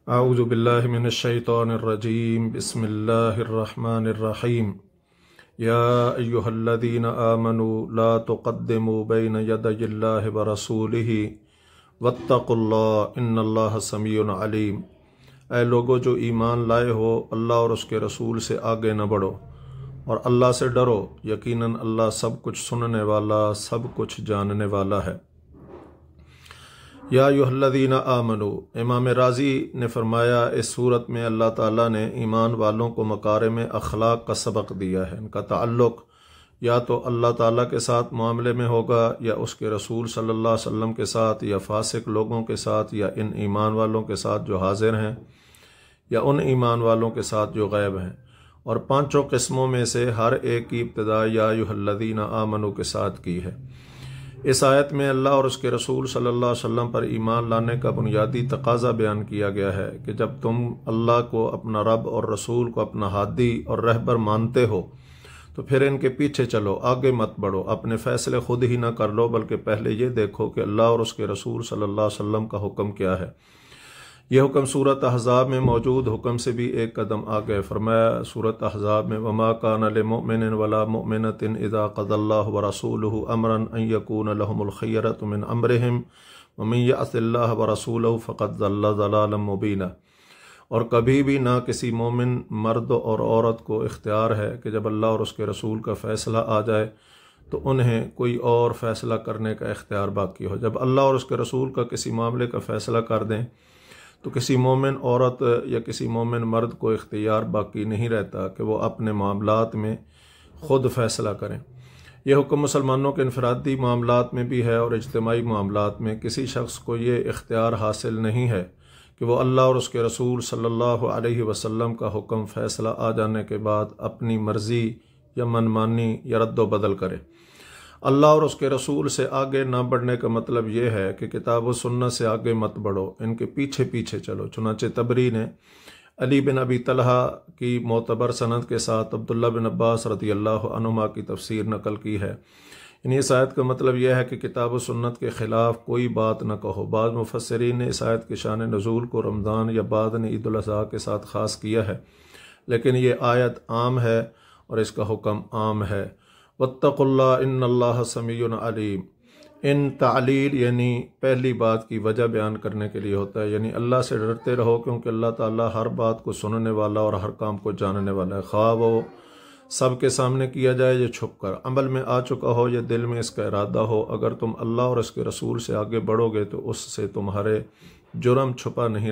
अऊज़ु बिल्लाहि मिनश शैतानिर रजीम बिस्मिल्लाहिर रहमानिर रहीम या अय्युहल्लज़ीना आमनू ला तुक़द्दिमू बैन यदयिल्लाहि व रसूलिही वत्तक़ुल्लाह इन्नल्लाह समीउन अलीम। ऐ लोगो जो ईमान लाए हो, अल्लाह और उसके रसूल से आगे न बढ़ो और अल्लाह से डरो, यकीनन अल्लाह सब कुछ सुनने वाला, सब कुछ जानने वाला है। या अय्युहल्लज़ीना आमनू, इमाम राज़ी ने फरमाया इस सूरत में अल्लाह ताला ने ईमान वालों को मकारिम अखलाक का सबक दिया है। इनका ताल्लुक़ या तो अल्लाह ताला के साथ मामले में होगा या उसके रसूल सल्लल्लाहु अलैहि वसल्लम के साथ या फासिक लोगों के साथ या इन ईमान वालों के साथ जो हाजिर हैं या उन ईमान वालों के साथ जो गैब हैं। और पांचों किस्मों में से हर एक की इब्तिदा या अय्युहल्लज़ीना आमनू के साथ की है। इस आयत में अल्लाह और उसके रसूल सल्लल्लाहु अलैहि वसल्लम पर ईमान लाने का बुनियादी तकाजा बयान किया गया है कि जब तुम अल्लाह को अपना रब और रसूल को अपना हादी और रहबर मानते हो तो फिर इनके पीछे चलो, आगे मत बढ़ो। अपने फ़ैसले खुद ही ना कर लो, बल्कि पहले ये देखो कि अल्लाह और उसके रसूल सल्लल्लाहु अलैहि वसल्लम का हुक्म क्या है। यह हुक्म सूरत अहज़ाब में मौजूद हुक्म से भी एक कदम आगे। फरमाया सूरत अहज़ाब में, वमा कान लिमुमिनिन वला मुमिनतिन इज़ा क़ज़ल्लाहु व रसूलुहु अमरन अन यकून लहुमुल खियरतु मिन अमरिहिम व मन यअसिल्लाह व रसूलहु फ़क़द ज़ल्ल ज़लालन मुबीना। और कभी भी ना किसी मोमिन मर्द और औरत को इख्तियार है कि जब अल्लाह और उसके रसूल का फ़ैसला आ जाए तो उन्हें कोई और फ़ैसला करने का इख्तियार बाकी हो। जब अल्लाह और उसके रसूल का किसी मामले का फ़ैसला कर दें तो किसी मोमिन औरत या किसी मोमिन मर्द को इख्तियार बाकी नहीं रहता कि वो अपने मामलात में ख़ुद फ़ैसला करें। यह हुक्म मुसलमानों के इनफरादी मामलात में भी है और इज्तिमाई मामलात में किसी शख्स को ये इख्तियार हासिल नहीं है कि वो अल्लाह और उसके रसूल सल्लल्लाहु अलैहि वसल्लम का हुक्म फ़ैसला आ जाने के बाद अपनी मर्ज़ी या मनमानी या रद्दो बदल करे। अल्लाह और उसके रसूल से आगे ना बढ़ने का मतलब यह है कि किताब व सुन्नत से आगे मत बढ़ो, इनके पीछे पीछे चलो। चुनांचे तबरी ने अली बिन अबी तलहा की मोतबर सनद के साथ अब्दुल्ला बिन अब्बास रज़ियल्लाहु अन्हुमा की तफसीर नकल की है। इस आयत का मतलब यह है कि किताब व सुन्नत के ख़िलाफ़ कोई बात न कहो। बाद मुफस्सिरीन ने इस आयत के शान नज़ूल को रमज़ान या बाद ने ईद उल अज़हा के साथ ख़ास किया है, लेकिन ये आयत आम है और इसका हुक्म आम है। वत्तक़ुल्लाह इन्नल्लाह समीउन अलीम। इन तालील यानी पहली बात की वजह बयान करने के लिए होता है, यानी अल्लाह से डरते रहो क्योंकि अल्लाह ताला हर बात को सुनने वाला और हर काम को जानने वाला है। ख्वाह वो सब के सामने किया जाए या छुप कर, अमल में आ चुका हो या दिल में इसका इरादा हो, अगर तुम अल्लाह और उसके रसूल से आगे बढ़ोगे तो उससे तुम्हारे जुर्म छुपा नहीं